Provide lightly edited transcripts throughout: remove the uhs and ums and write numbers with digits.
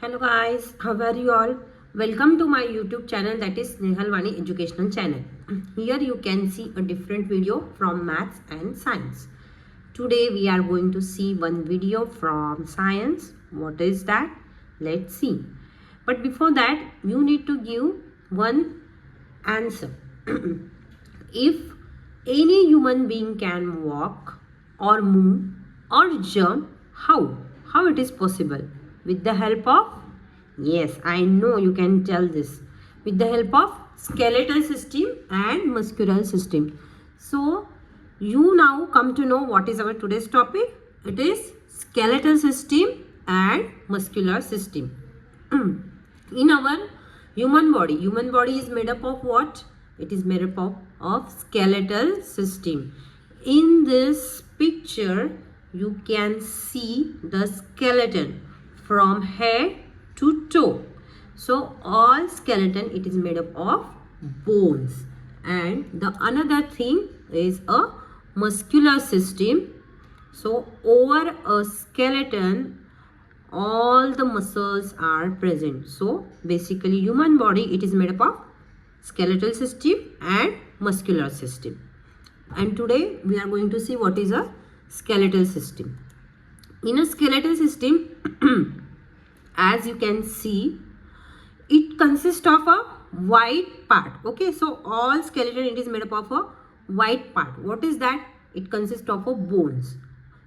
Hello guys, how are you all? Welcome to my YouTube channel, that is Snehal Vani Educational Channel. Here you can see a different video from maths and science. Today we are going to see one video from science. What is that? Let's see. But before that, you need to give one answer. If any human being can walk or move or jump, how? How it is possible? With the help of, yes, I know you can tell this, with the help of skeletal system and muscular system. So you now come to know what is our today's topic. It is skeletal system and muscular system. In our human body is made up of what? It is made up of skeletal system. In this picture you can see the skeleton from head to toe. So all skeleton, it is made up of bones. And the another thing is a muscular system. So over a skeleton, all the muscles are present. So basically human body, it is made up of skeletal system and muscular system. And today we are going to see what is a skeletal system. In a skeletal system, as you can see, it consists of a white part. Okay, so all skeleton, it is made up of a white part. What is that? It consists of a bones.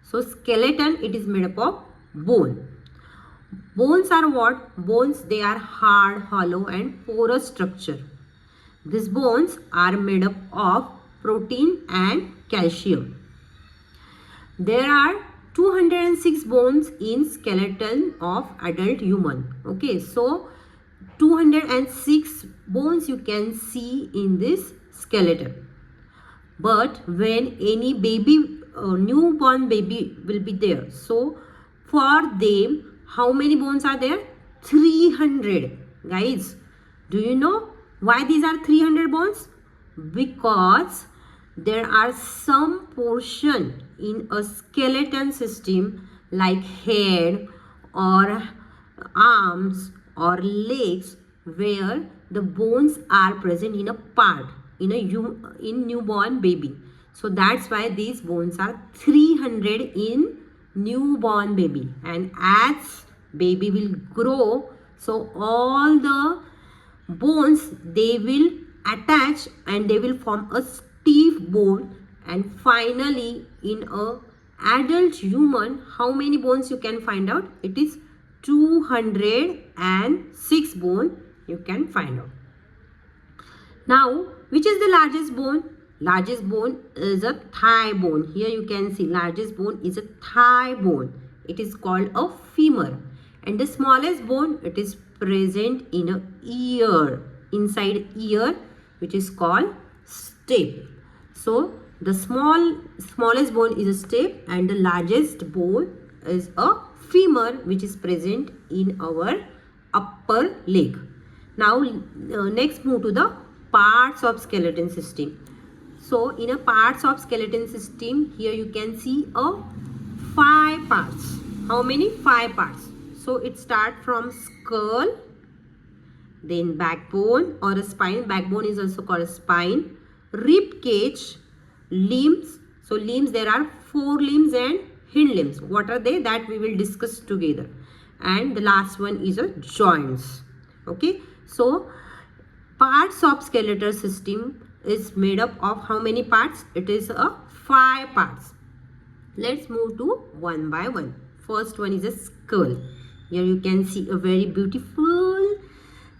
So skeleton, it is made up of bone. Bones are what? Bones, they are hard, hollow and porous structure. These bones are made up of protein and calcium. There are 206 bones in skeleton of adult human. Okay, so 206 bones you can see in this skeleton. But when any baby, newborn baby will be there, so for them, how many bones are there? 300. Guys, do you know why these are 300 bones? Because there are some portion in a skeleton system like head or arms or legs where the bones are present in a part in newborn baby. So that's why these bones are 300 in newborn baby. And as baby will grow, so all the bones, they will attach and they will form a stiff bone. And finally in a adult human, how many bones you can find out? It is 206 bone you can find out. Now, which is the largest bone? Largest bone is a thigh bone. Here you can see largest bone is a thigh bone. It is called a femur. And the smallest bone, it is present in a ear, inside ear, which is called step. So the smallest bone is a step and the largest bone is a femur, which is present in our upper leg. Now next move to the parts of skeleton system. So in a parts of skeleton system, here you can see a 5 parts. How many? 5 parts. So it starts from skull, then backbone or a spine. Backbone is also called a spine. Rib cage, limbs. So limbs, there are 4 limbs and hind limbs. What are they? That we will discuss together. And the last one is a joints. Okay. So parts of skeletal system is made up of how many parts? It is a 5 parts. Let's move to one by one. First one is a skull. Here you can see a very beautiful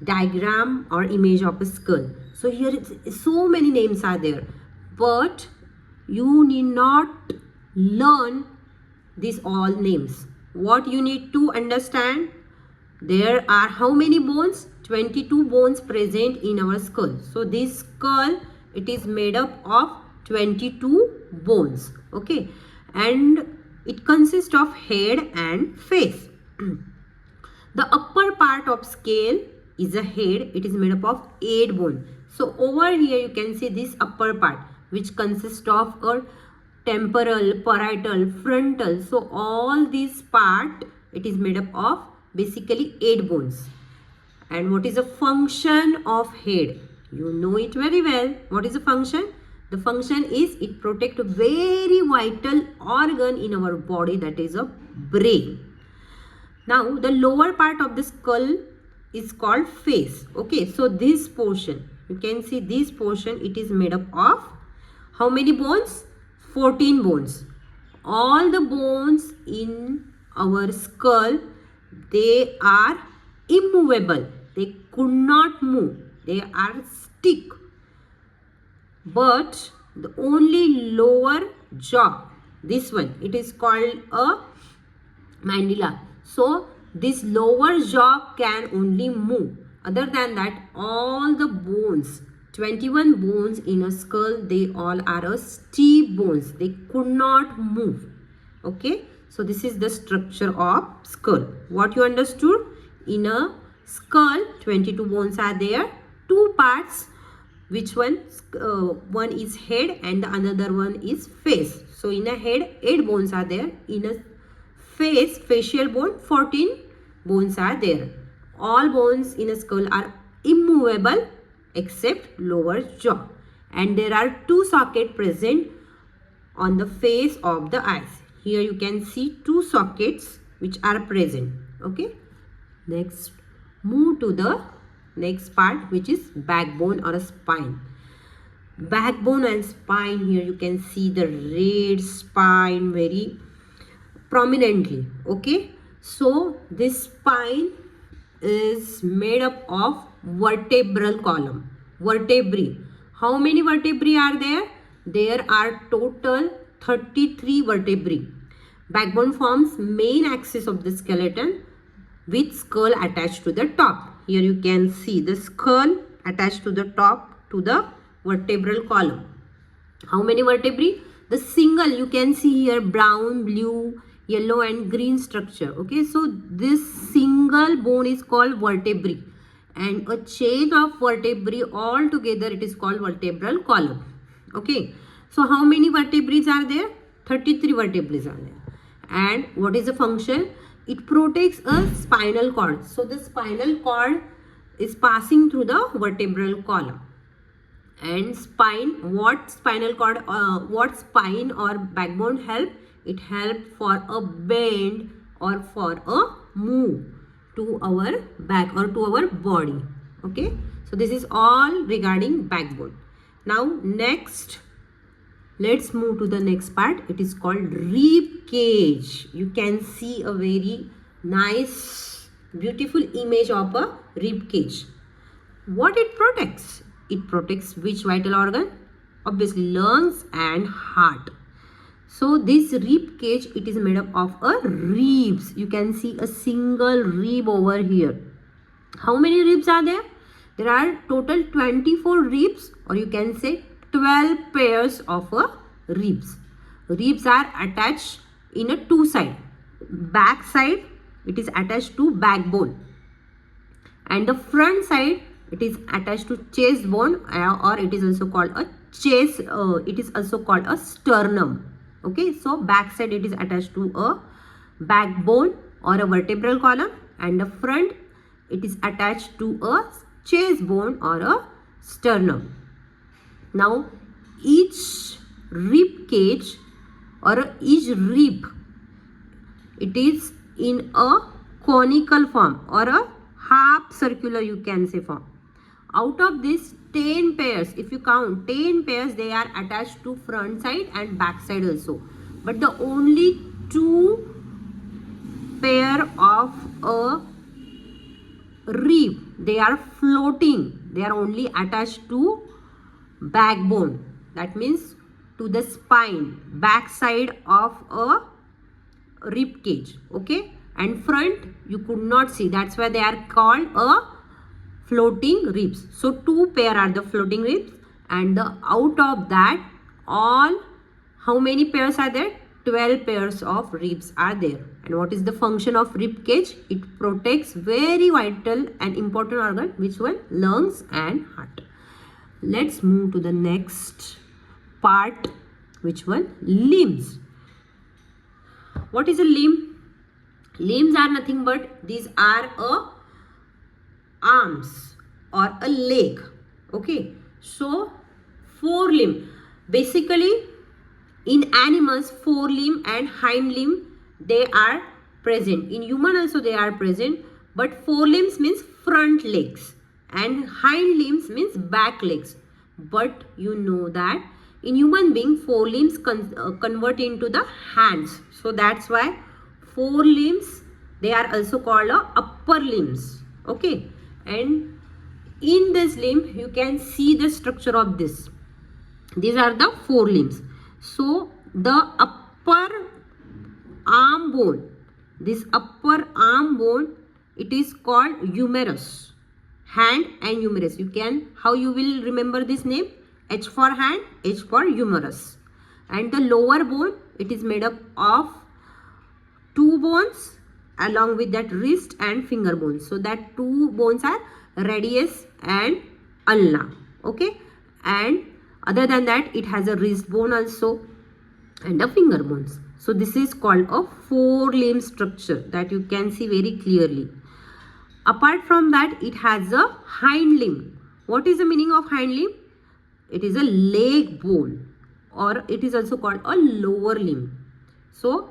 diagram or image of a skull. So here so many names are there, but you need not learn these all names. What you need to understand, there are how many bones? 22 bones present in our skull. So this skull, it is made up of 22 bones. Okay, and it consists of head and face. The upper part of skull is a head. It is made up of 8 bones. So over here you can see this upper part, which consists of a temporal, parietal, frontal. So all these part, it is made up of basically 8 bones. And what is the function of head? You know it very well. What is the function? The function is it protects a very vital organ in our body, that is a brain. Now the lower part of the skull is called face. Okay, so this portion, you can see this portion, it is made up of how many bones? 14 bones. All the bones in our skull, they are immovable. They could not move. They are stick. But the only lower jaw, this one, it is called a mandibula. So this lower jaw can only move. Other than that, all the bones, 21 bones in a skull, they all are a stiff bones. They could not move. Okay, so this is the structure of skull. What you understood? In a skull, 22 bones are there. Two parts. Which one? One is head and the another one is face. So in a head, 8 bones are there. In a face, facial bone, 14 bones are there. All bones in a skull are immovable except lower jaw. And there are 2 sockets present on the face of the eyes. Here you can see 2 sockets which are present. Okay. Next, move to the next part, which is backbone or a spine. Backbone and spine, here you can see the red spine very prominently. Okay, so this spine is made up of vertebral column, vertebrae. How many vertebrae are there? There are total 33 vertebrae. Backbone forms main axis of the skeleton with skull attached to the top. Here you can see the skull attached to the top to the vertebral column. How many vertebrae? The single, you can see here brown, blue, yellow and green structure. Okay, so this single bone is called vertebrae, and a chain of vertebrae all together, it is called vertebral column. Okay, so how many vertebrae are there? 33 vertebrae are there. And what is the function? It protects a spinal cord. So the spinal cord is passing through the vertebral column. And spine, what spinal cord, what spine or backbone help? It helps for a bend or for a move to our back or to our body. Okay, so this is all regarding backbone. Now next, let's move to the next part. It is called rib cage. You can see a very nice, beautiful image of a rib cage. What it protects? It protects which vital organ? Obviously lungs and heart. So this rib cage, it is made up of a ribs. You can see a single rib over here. How many ribs are there? There are total 24 ribs, or you can say 12 pairs of ribs. Ribs are attached in a 2 side. Back side, it is attached to backbone, and the front side, it is attached to chest bone, or it is also called a chest. It is also called a sternum. Okay, so back side it is attached to a backbone or a vertebral column, and the front it is attached to a chest bone or a sternum. Now each rib cage or each rib, it is in a conical form or a half circular, you can say, form. Out of this 10 pairs, if you count 10 pairs, they are attached to front side and back side also. But the only 2 pair of a rib, they are floating. They are only attached to backbone. That means to the spine, back side of a rib cage. Okay, and front you could not see. That's why they are called a floating ribs. So 2 pair are the floating ribs, and out of that, all, how many pairs are there? 12 pairs of ribs are there. And what is the function of rib cage? It protects very vital and important organ. Which one? Lungs and heart. Let's move to the next part. Which one? Limbs. What is a limb? Limbs are nothing but these are a arms or a leg. Okay, so forelimb. Basically, in animals, forelimb and hind limb, they are present. In human also they are present, but forelimbs means front legs and hind limbs means back legs. But you know that in human being, forelimbs convert into the hands. So that's why forelimbs, they are also called upper limbs. Okay, and in this limb you can see the structure of this. These are the forelimbs. So the upper arm bone, this upper arm bone, it is called humerus. Hand and humerus. You can, how you will remember this name? H for hand, H for humerus. And the lower bone, it is made up of two bones along with that wrist and finger bones. So that two bones are radius and ulna. Okay, and other than that, it has a wrist bone also and a finger bones. So this is called a forelimb structure that you can see very clearly. Apart from that, it has a hind limb. What is the meaning of hind limb? It is a leg bone, or it is also called a lower limb. So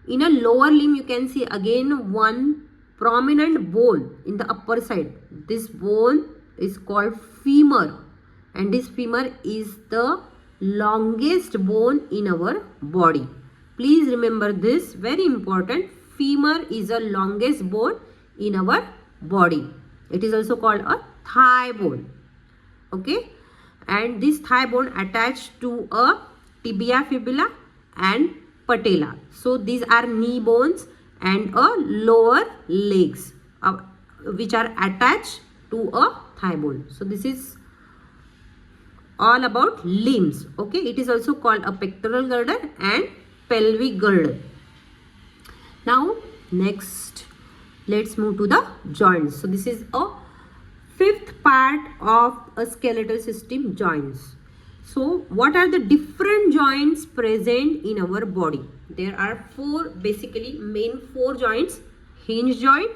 in a lower limb, you can see again one prominent bone in the upper side. This bone is called femur, and this femur is the longest bone in our body. Please remember this, very important. Femur is the longest bone in our body. It is also called a thigh bone. Okay, and this thigh bone attached to a tibia, fibula and patella. So these are knee bones and a lower legs which are attached to a thigh bone. So this is all about limbs. Okay, it is also called a pectoral girder and pelvic girder. Now next, let's move to the joints. So this is a fifth part of a skeletal system, joints. So what are the different joints present in our body? There are four, basically main four joints: hinge joint,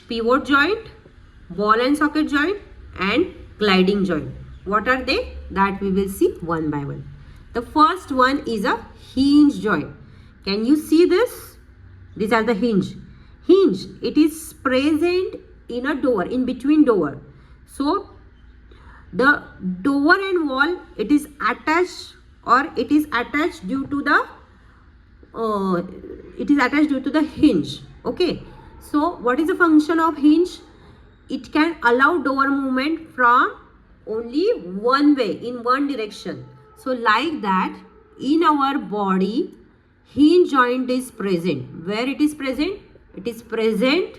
pivot joint, ball and socket joint and gliding joint. What are they? That we will see one by one. The first one is a hinge joint. Can you see this? These are the hinge. Hinge, it is present in a door, in between door. So the door and wall, it is attached, or it is attached due to the hinge. Okay, so what is the function of hinge? It can allow door movement from only one way, in one direction. So like that, in our body, hinge joint is present. Where it is present? It is present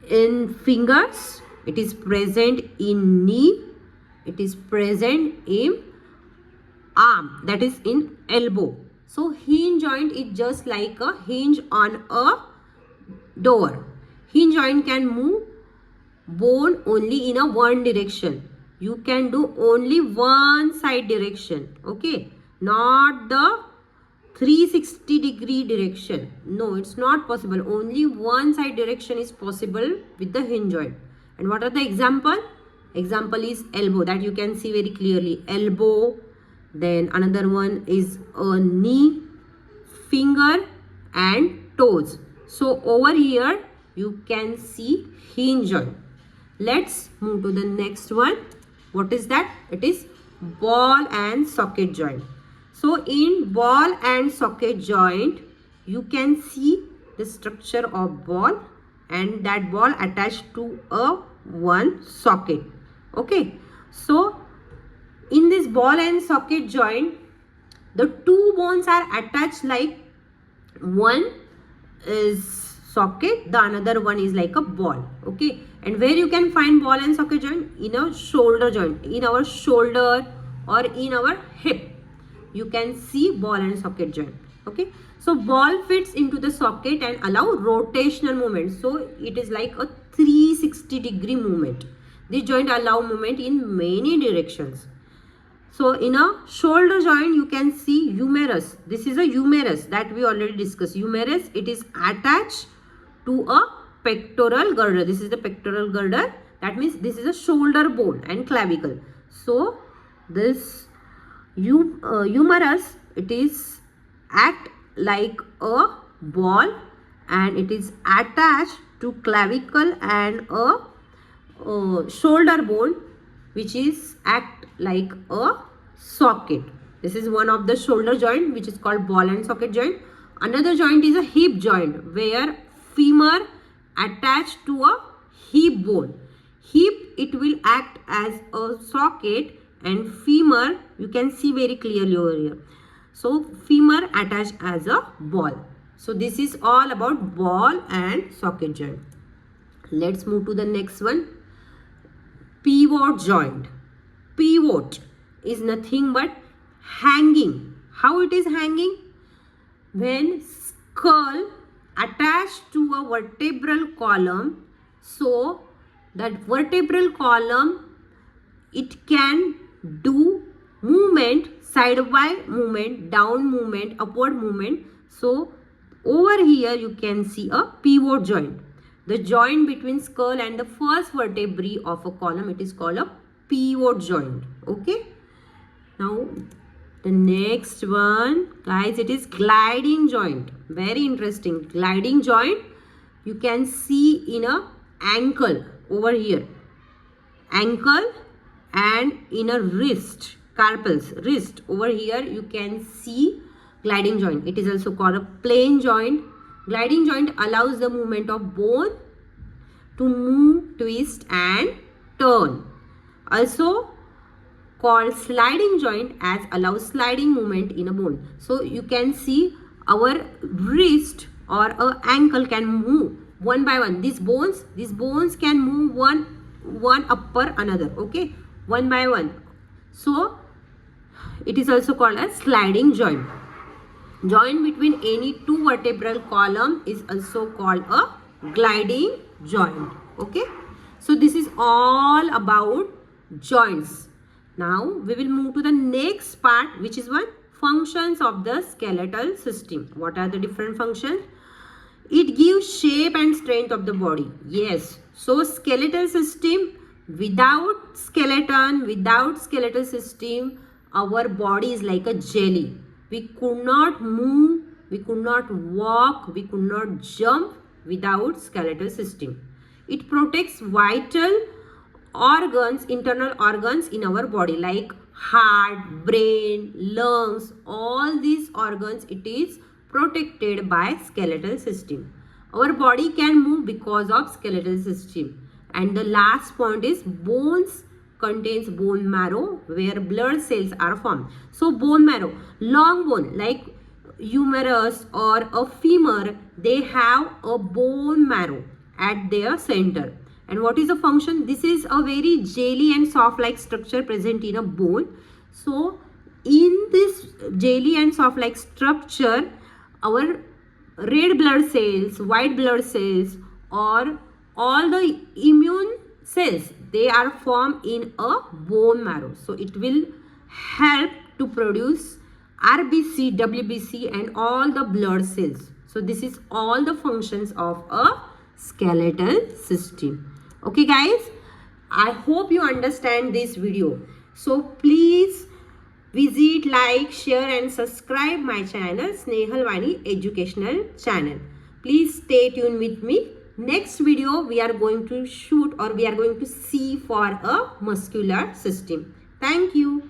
in fingers, it is present in knee, it is present in arm, that is in elbow. So hinge joint is just like a hinge on a door. Hinge joint can move bone only in a one direction. You can do only one side direction. Okay, not the 360-degree direction. No, it's not possible. Only one side direction is possible with the hinge joint. And what are the example? Example is elbow, that you can see very clearly. Elbow. Then another one is a knee, finger and toes. So over here you can see hinge joint. Let's move to the next one. What is that? It is ball and socket joint. So in ball and socket joint, you can see the structure of ball and that ball attached to a one socket. Okay, so in this ball and socket joint, the two bones are attached, like one is socket, the another one is like a ball. Okay, and where you can find ball and socket joint? In a shoulder joint, in our shoulder or in our hip, you can see ball and socket joint. Okay, so ball fits into the socket and allow rotational movement. So it is like a 360-degree movement. This joint allow movement in many directions. So in a shoulder joint, you can see humerus. This is a humerus that we already discussed. Humerus, it is attached to a pectoral girder. This is the pectoral girder. That means this is a shoulder bone and clavicle. So this humerus, it is act like a ball and it is attached to clavicle and a shoulder bone, which is act like a socket. This is one of the shoulder joint, which is called ball and socket joint. Another joint is a hip joint, where femur attached to a hip bone. Hip, it will act as a socket, and femur, you can see very clearly over here. So femur attached as a ball. So this is all about ball and socket joint. Let's move to the next one. Pivot joint. Pivot is nothing but hanging. How it is hanging? When skull attached to a vertebral column, so that vertebral column, it can do movement, sidewise movement, down movement, upward movement. So over here you can see a pivot joint. The joint between skull and the first vertebrae of a column, it is called a pivot joint. Okay. Now the next one, guys, it is gliding joint. Very interesting. Gliding joint, you can see in a ankle over here. Ankle and in a wrist, carpals, wrist. Over here you can see gliding joint. It is also called a plane joint. Gliding joint allows the movement of bone to move, twist and turn. Also called sliding joint, as allows sliding movement in a bone. So you can see our wrist or a ankle can move one by one. These bones can move one upper another. Okay, one by one. So it is also called a sliding joint. Joint between any two vertebral column is also called a gliding joint. Okay, so this is all about joints. Now we will move to the next part, which is one functions of the skeletal system. What are the different functions? It gives shape and strength of the body. Yes, so skeletal system, without skeleton, without skeletal system, our body is like a jelly. We could not move, we could not walk, we could not jump without skeletal system. It protects vital organs, internal organs in our body, like heart, brain, lungs. All these organs, it is protected by skeletal system. Our body can move because of skeletal system. And the last point is bones contains bone marrow, where blood cells are formed. So bone marrow, long bone like humerus or a femur, they have a bone marrow at their center. And what is the function? This is a very jelly and soft like structure present in a bone. So in this jelly and soft like structure, our red blood cells, white blood cells, or all the immune cells, they are formed in a bone marrow. So it will help to produce RBC, WBC and all the blood cells. So this is all the functions of a skeletal system. Okay guys, I hope you understand this video. So please visit, like, share and subscribe my channel, Snehal Vani Educational Channel. Please stay tuned with me. Next video we are going to shoot, or we are going to see for a muscular system. Thank you.